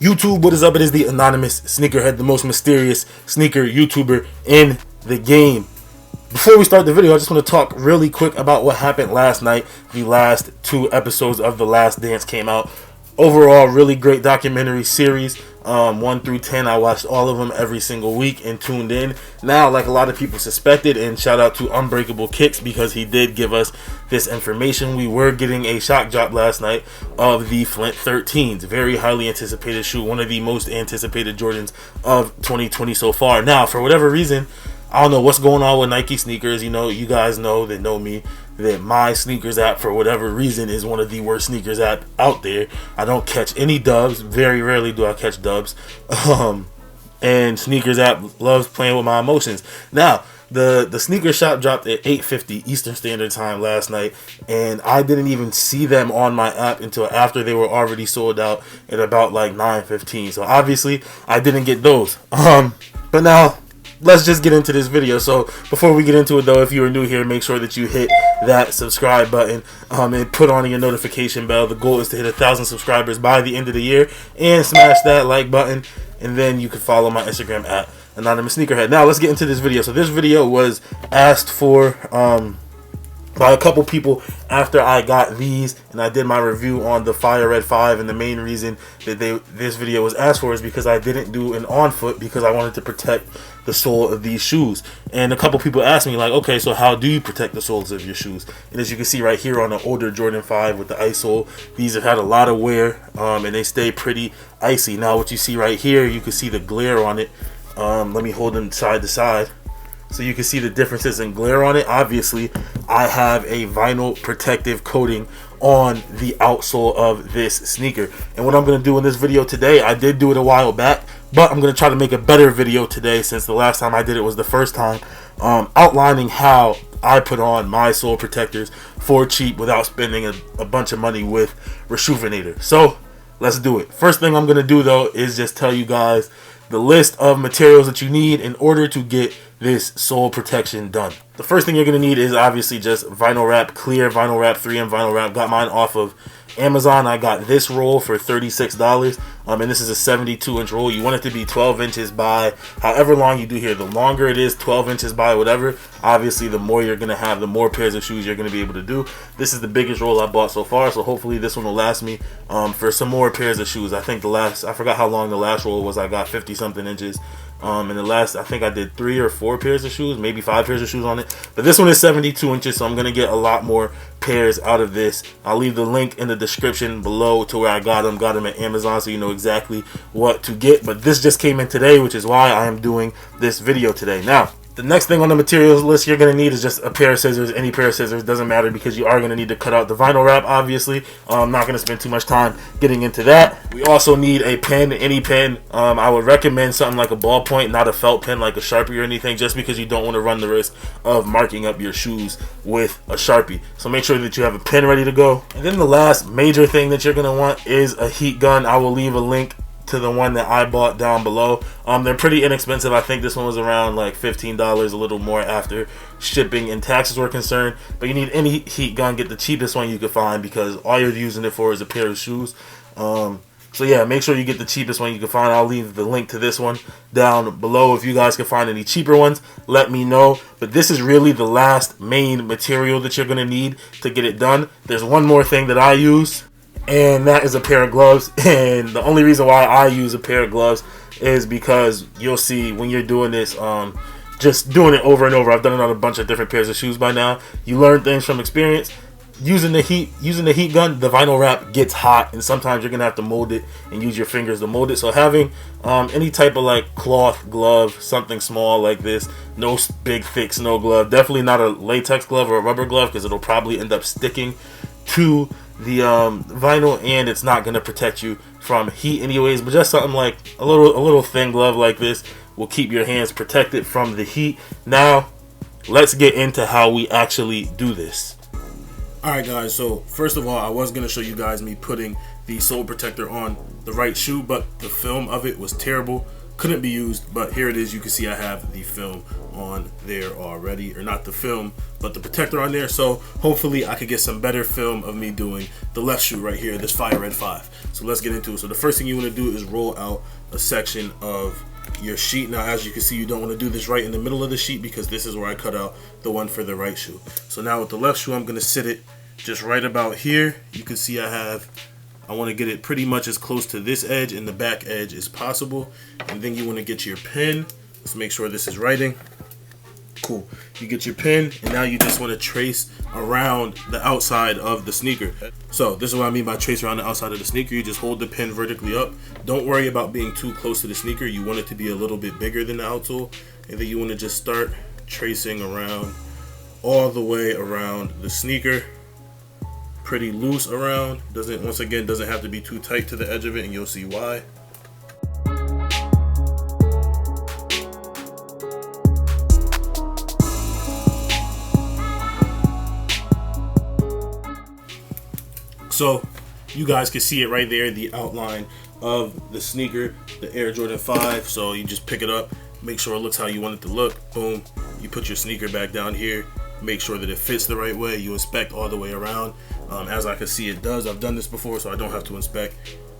YouTube, what is up? It is the anonymous Sneakerhead, the most mysterious sneaker YouTuber in the game. Before we start the video, I just want to talk really quick about what happened last night. The last 2 episodes of The Last Dance came out. Overall, really great documentary series. 1 through 10, I watched all of them every single week and tuned in. Now, like a lot of people suspected, and shout out to Unbreakable Kicks because he did give us this information. We were getting a shock drop last night of the Flint 13s. Very highly anticipated shoe. One of the most anticipated Jordans of 2020 so far. Now, for whatever reason, I don't know what's going on with Nike sneakers. You know, you guys know that know me, that my sneakers app, for whatever reason, is one of the worst sneakers app out there. I don't catch any dubs. Very rarely do I catch dubs. And sneakers app loves playing with my emotions. Now, the sneaker shop dropped at 8:50 Eastern Standard Time last night, and I didn't even see them on my app until after they were already sold out at about like 9:15. So obviously, I didn't get those. But now, let's just get into this video. So before we get into it though, if you are new here, make sure that you hit that subscribe button and put on your notification bell. The goal is to hit 1,000 subscribers by the end of the year, and smash that like button, and then you can follow my Instagram at Anonymous Sneakerhead. Now let's get into this video. So this video was asked for by a couple people after I got these and I did my review on the Fire Red 5, and the main reason that this video was asked for is because I didn't do an on foot because I wanted to protect the sole of these shoes. And a couple people asked me like, okay, so how do you protect the soles of your shoes? And as you can see right here on the older Jordan 5 with the ice sole, these have had a lot of wear and they stay pretty icy. Now what you see right here, you can see the glare on it. Let me hold them side to side so you can see the differences in glare on it. Obviously, I have a vinyl protective coating on the outsole of this sneaker. And what I'm going to do in this video today, I did do it a while back, but I'm going to try to make a better video today since the last time I did it was the first time, outlining how I put on my sole protectors for cheap without spending a bunch of money with Rejuvenator. So let's do it. First thing I'm going to do though is just tell you guys the list of materials that you need in order to get this sole protection done. The first thing you're going to need is obviously just vinyl wrap, clear vinyl wrap, 3M vinyl wrap. Got mine off of Amazon. I got this roll for $36, and this is a 72-inch roll. You want it to be 12 inches by however long you do here. The longer it is, 12 inches by whatever, obviously the more you're going to have, the more pairs of shoes you're going to be able to do. This is the biggest roll I bought so far, so hopefully this one will last me for some more pairs of shoes. I think I forgot how long the last roll was. I got 50-something inches. And the last, I think I did 3 or 4 pairs of shoes, maybe 5 pairs of shoes on it. But this one is 72 inches, so I'm going to get a lot more pairs out of this. I'll leave the link in the description below to where I got them at Amazon, so you know exactly what to get. But this just came in today, which is why I am doing this video today. Now, the next thing on the materials list you're going to need is just a pair of scissors. Any pair of scissors, doesn't matter, because you are going to need to cut out the vinyl wrap, obviously. I'm not going to spend too much time getting into that. We also need a pen, any pen. I would recommend something like a ballpoint, not a felt pen like a Sharpie or anything, just because you don't want to run the risk of marking up your shoes with a Sharpie. So make sure that you have a pen ready to go. And then the last major thing that you're going to want is a heat gun. I will leave a link to the one that I bought down below. They're pretty inexpensive. I think this one was around like $15, a little more after shipping and taxes were concerned. But you need any heat gun, get the cheapest one you can find, because all you're using it for is a pair of shoes. So yeah, make sure you get the cheapest one you can find. I'll leave the link to this one down below. If you guys can find any cheaper ones, let me know. But this is really the last main material that you're going to need to get it done. There's one more thing that I use, and that is a pair of gloves. And the only reason why I use a pair of gloves is because you'll see when you're doing this, just doing it over and over. I've done it on a bunch of different pairs of shoes by now. You learn things from experience. Using the heat gun, the vinyl wrap gets hot, and sometimes you're gonna have to mold it and use your fingers to mold it. So having any type of like cloth glove, something small like this, no big thick snow glove, definitely not a latex glove or a rubber glove, because it'll probably end up sticking to the vinyl, and it's not going to protect you from heat anyways. But just something like a little thin glove like this will keep your hands protected from the heat. Now let's get into how we actually do this. Alright guys, so first of all, I was going to show you guys me putting the sole protector on the right shoe, but the film of it was terrible. couldn't be used, but here it is. You can see I have the film on there already, or not the film, but the protector on there. So hopefully I could get some better film of me doing the left shoe right here, this Fire Red 5. So let's get into it. So the first thing you want to do is roll out a section of your sheet. Now, as you can see, you don't want to do this right in the middle of the sheet because this is where I cut out the one for the right shoe. So now with the left shoe, I'm going to sit it just right about here. You can see I want to get it pretty much as close to this edge and the back edge as possible. And then you want to get your pen. Let's make sure this is writing. Cool. You get your pen, and now you just want to trace around the outside of the sneaker. So this is what I mean by trace around the outside of the sneaker. You just hold the pen vertically up. Don't worry about being too close to the sneaker. You want it to be a little bit bigger than the outsole. And then you want to just start tracing around all the way around the sneaker. Pretty loose around. Once again, doesn't have to be too tight to the edge of it, and you'll see why. So you guys can see it right there, the outline of the sneaker, the Air Jordan 5. So you just pick it up, make sure it looks how you want it to look. Boom. You put your sneaker back down here, make sure that it fits the right way. You inspect all the way around. As I can see, it does. I've done this before, so I don't have to inspect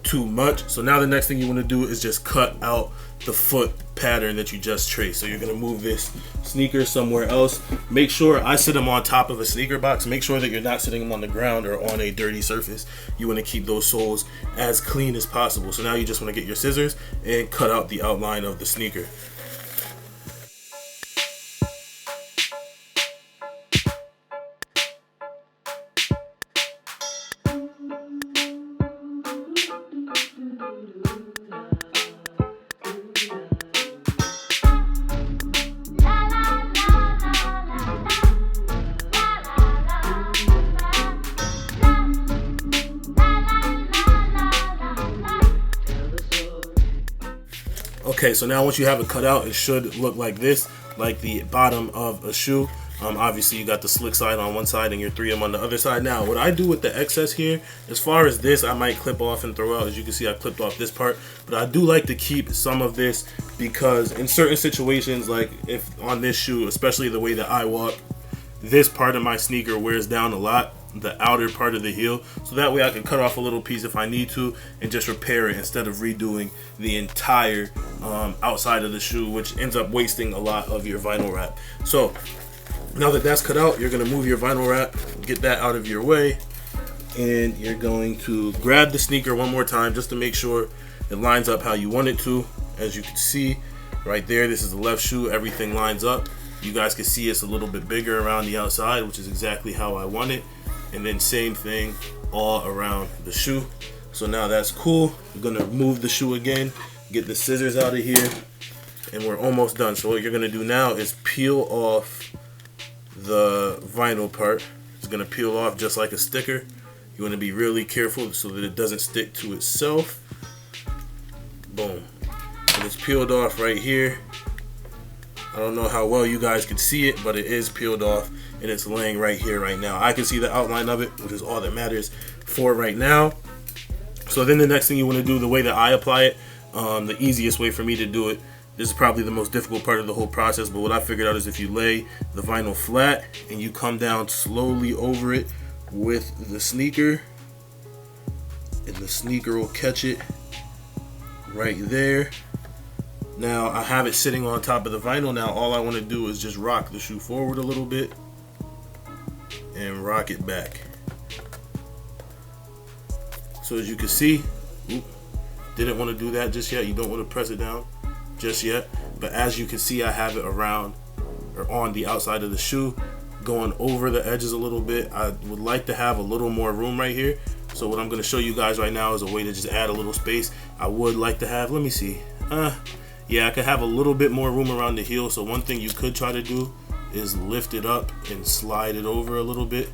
too much. So now the next thing you want to do is just cut out the foot pattern that you just traced. So you're going to move this sneaker somewhere else. Make sure I sit them on top of a sneaker box. Make sure that you're not sitting them on the ground or on a dirty surface. You want to keep those soles as clean as possible. So now you just want to get your scissors and cut out the outline of the sneaker. Okay, so now once you have it cut out, it should look like this, like the bottom of a shoe. Obviously you got the slick side on one side and your 3M on the other side. Now what I do with the excess here, as far as this, I might clip off and throw out. As you can see, I clipped off this part, but I do like to keep some of this because in certain situations, like if on this shoe, especially the way that I walk, this part of my sneaker wears down a lot, the outer part of the heel, so that way I can cut off a little piece if I need to and just repair it instead of redoing the entire outside of the shoe, which ends up wasting a lot of your vinyl wrap. So now that that's cut out, you're going to move your vinyl wrap, get that out of your way, and you're going to grab the sneaker one more time just to make sure it lines up how you want it to. As you can see right there, this is the left shoe, everything lines up. You guys can see it's a little bit bigger around the outside, which is exactly how I want it. And then same thing all around the shoe. So now that's cool. We're gonna move the shoe again, get the scissors out of here, and we're almost done. So what you're gonna do now is peel off the vinyl part. It's gonna peel off just like a sticker. You wanna be really careful so that it doesn't stick to itself. Boom. And it's peeled off right here. I don't know how well you guys can see it, but it is peeled off and it's laying right here right now. I can see the outline of it, which is all that matters for right now. So then the next thing you want to do, the way that I apply it, the easiest way for me to do it, this is probably the most difficult part of the whole process, but what I figured out is if you lay the vinyl flat and you come down slowly over it with the sneaker, and the sneaker will catch it right there. Now I have it sitting on top of the vinyl. Now all I want to do is just rock the shoe forward a little bit and rock it back. So as you can see, didn't want to do that just yet. You don't want to press it down just yet. But as you can see, I have it around or on the outside of the shoe, going over the edges a little bit. I would like to have a little more room right here. So what I'm going to show you guys right now is a way to just add a little space. I would like to have, let me see. Yeah, I could have a little bit more room around the heel. So one thing you could try to do is lift it up and slide it over a little bit,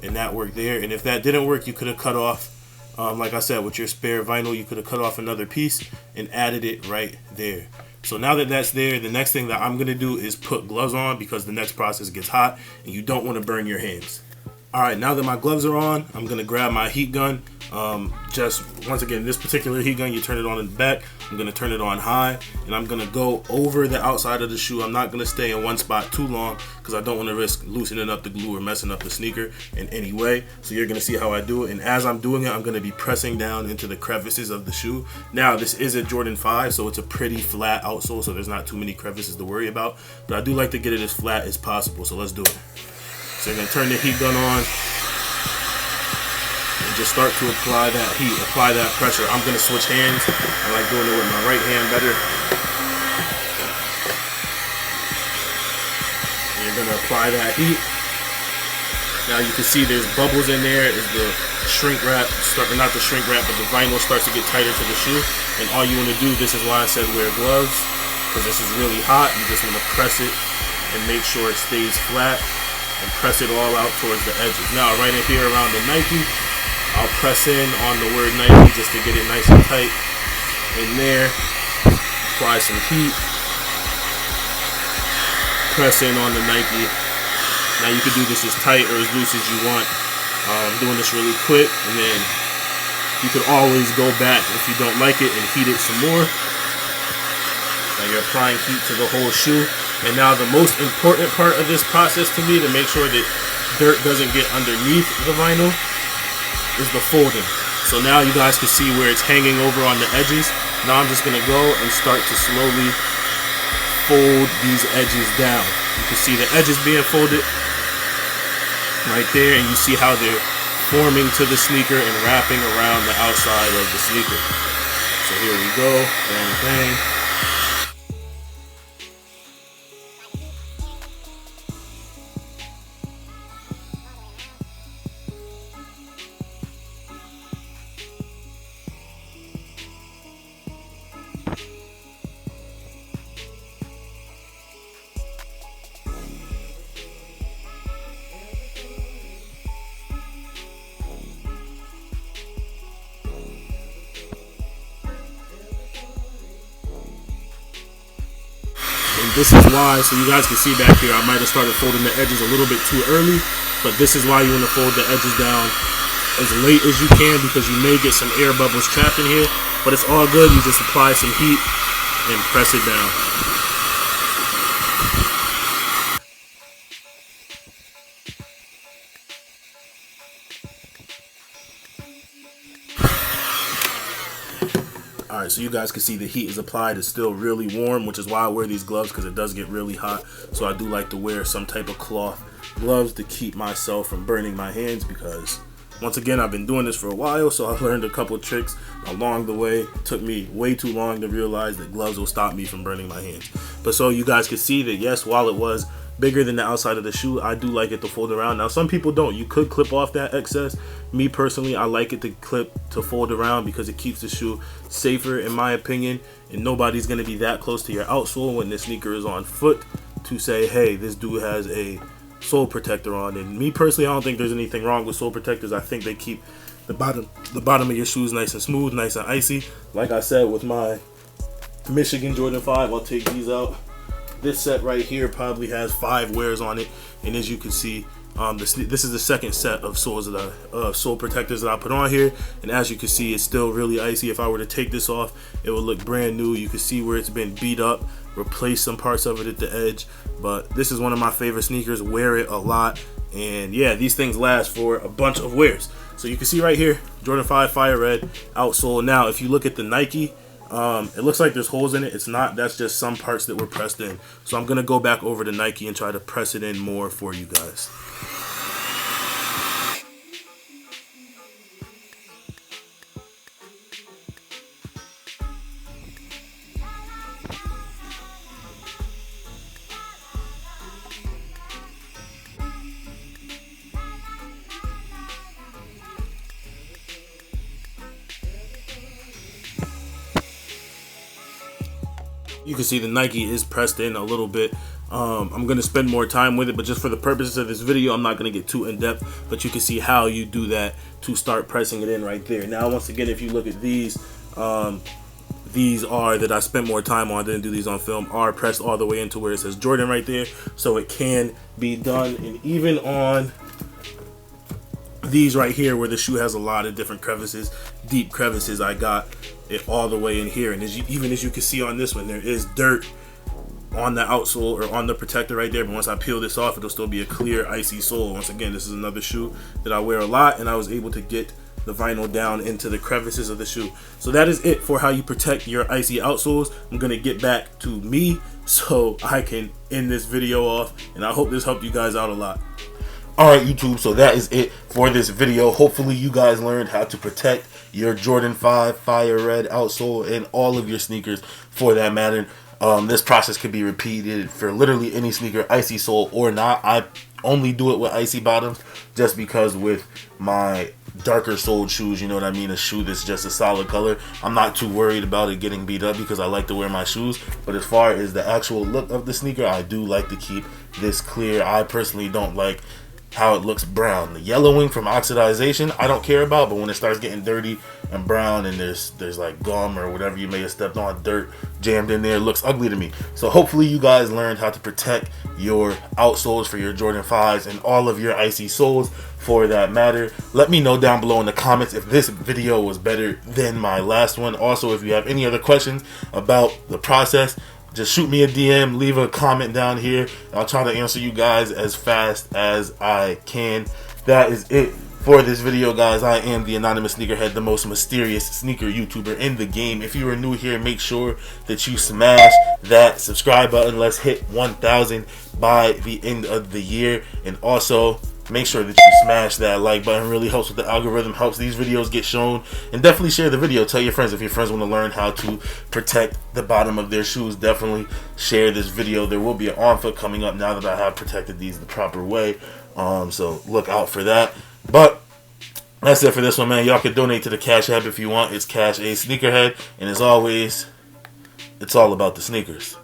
and that worked there. And if that didn't work, you could have cut off, like I said, with your spare vinyl, you could have cut off another piece and added it right there. So now that that's there, the next thing that I'm going to do is put gloves on because the next process gets hot and you don't want to burn your hands. Alright, now that my gloves are on, I'm going to grab my heat gun. Just once again, this particular heat gun, you turn it on in the back. I'm going to turn it on high, and I'm going to go over the outside of the shoe. I'm not going to stay in one spot too long because I don't want to risk loosening up the glue or messing up the sneaker in any way. So you're going to see how I do it, and as I'm doing it, I'm going to be pressing down into the crevices of the shoe. Now, this is a Jordan 5, so it's a pretty flat outsole, so there's not too many crevices to worry about. But I do like to get it as flat as possible, so let's do it. So you're going to turn the heat gun on and just start to apply that heat, apply that pressure. I'm going to switch hands. I like doing it with my right hand better. And you're going to apply that heat. Now you can see there's bubbles in there as the shrink wrap, not the shrink wrap, but the vinyl starts to get tighter to the shoe. And all you want to do, this is why I said wear gloves, because this is really hot. You just want to press it and make sure it stays flat. And press it all out towards the edges. Now, right in here around the Nike, I'll press in on the word Nike just to get it nice and tight in there. Apply some heat. Press in on the Nike. Now, you can do this as tight or as loose as you want. I'm doing this really quick, and then you can always go back if you don't like it and heat it some more. Now, you're applying heat to the whole shoe. And now the most important part of this process to me, to make sure that dirt doesn't get underneath the vinyl, is the folding. So now you guys can see where it's hanging over on the edges. Now I'm just going to go and start to slowly fold these edges down. You can see the edges being folded right there, and you see how they're forming to the sneaker and wrapping around the outside of the sneaker. So here we go, bang, bang. This is why, so you guys can see back here, I might have started folding the edges a little bit too early, but this is why you want to fold the edges down as late as you can, because you may get some air bubbles trapped in here, but it's all good. You just apply some heat and press it down. Alright, so you guys can see the heat is applied. It's still really warm, which is why I wear these gloves, because it does get really hot. So I do like to wear some type of cloth gloves to keep myself from burning my hands, because once again, I've been doing this for a while, so I learned a couple tricks along the way. It took me way too long to realize that gloves will stop me from burning my hands. But so you guys can see that, yes, while it was bigger than the outside of the shoe, I do like it to fold around. Now, some people don't. You could clip off that excess. Me personally, I like it to fold around because it keeps the shoe safer, in my opinion, and nobody's going to be that close to your outsole when the sneaker is on foot to say, hey, this dude has a sole protector on. And me personally, I don't think there's anything wrong with sole protectors. I think they keep the bottom of your shoes nice and smooth, nice and icy. Like I said, with my Michigan Jordan 5, I'll take these out. This set right here probably has 5 wears on it, and as you can see, this is the second set of soles that sole protectors that I put on here, and as you can see, it's still really icy. If I were to take this off, it would look brand new. You can see where it's been beat up, replace some parts of it at the edge, but this is one of my favorite sneakers. Wear it a lot, and yeah, these things last for a bunch of wears. So you can see right here, Jordan 5 Fire Red outsole. Now, if you look at the Nike, it looks like there's holes in it. It's not. That's just some parts that were pressed in. So I'm gonna go back over to Nike and try to press it in more for you guys. You can see the Nike is pressed in a little bit. I'm going to spend more time with it, but just for the purposes of this video, I'm not going to get too in-depth, but you can see how you do that to start pressing it in right there. Now, once again, if you look at these are that I spent more time on, didn't do these on film, are pressed all the way into where it says Jordan right there, so it can be done. And even on these right here where the shoe has a lot of different crevices, deep crevices, I got it all the way in here. And even as you can see on this one, there is dirt on the outsole or on the protector right there, but once I peel this off, it'll still be a clear icy sole. Once again, this is another shoe that I wear a lot, and I was able to get the vinyl down into the crevices of the shoe. So that is it for how you protect your icy outsoles. I'm gonna get back to me so I can end this video off, and I hope this helped you guys out a lot. Alright YouTube, so that is it for this video. Hopefully you guys learned how to protect your Jordan 5 Fire Red outsole and all of your sneakers for that matter. This process could be repeated for literally any sneaker, icy sole or not. I only do it with icy bottoms just because with my darker soled shoes, you know what I mean, a shoe that's just a solid color, I'm not too worried about it getting beat up because I like to wear my shoes. But as far as the actual look of the sneaker, I do like to keep this clear. I personally don't like how it looks brown. The yellowing from oxidization I don't care about, but when it starts getting dirty and brown and there's like gum or whatever you may have stepped on, dirt jammed in there, it looks ugly to me. So hopefully you guys learned how to protect your outsoles for your Jordan 5s and all of your icy soles for that matter. Let me know down below in the comments if this video was better than my last one. Also, if you have any other questions about the process, just shoot me a DM, leave a comment down here. I'll try to answer you guys as fast as I can. That is it for this video, guys. I am the Anonymous Sneakerhead, the most mysterious sneaker YouTuber in the game. If you are new here, make sure that you smash that subscribe button. Let's hit 1,000 by the end of the year. And also, make sure that you smash that like button. Really helps with the algorithm, helps these videos get shown. And definitely share the video. Tell your friends if your friends want to learn how to protect the bottom of their shoes. Definitely share this video. There will be an on foot coming up now that I have protected these the proper way. So look out for that. But that's it for this one, man. Y'all can donate to the Cash App if you want. It's Cash A Sneakerhead. And as always, it's all about the sneakers.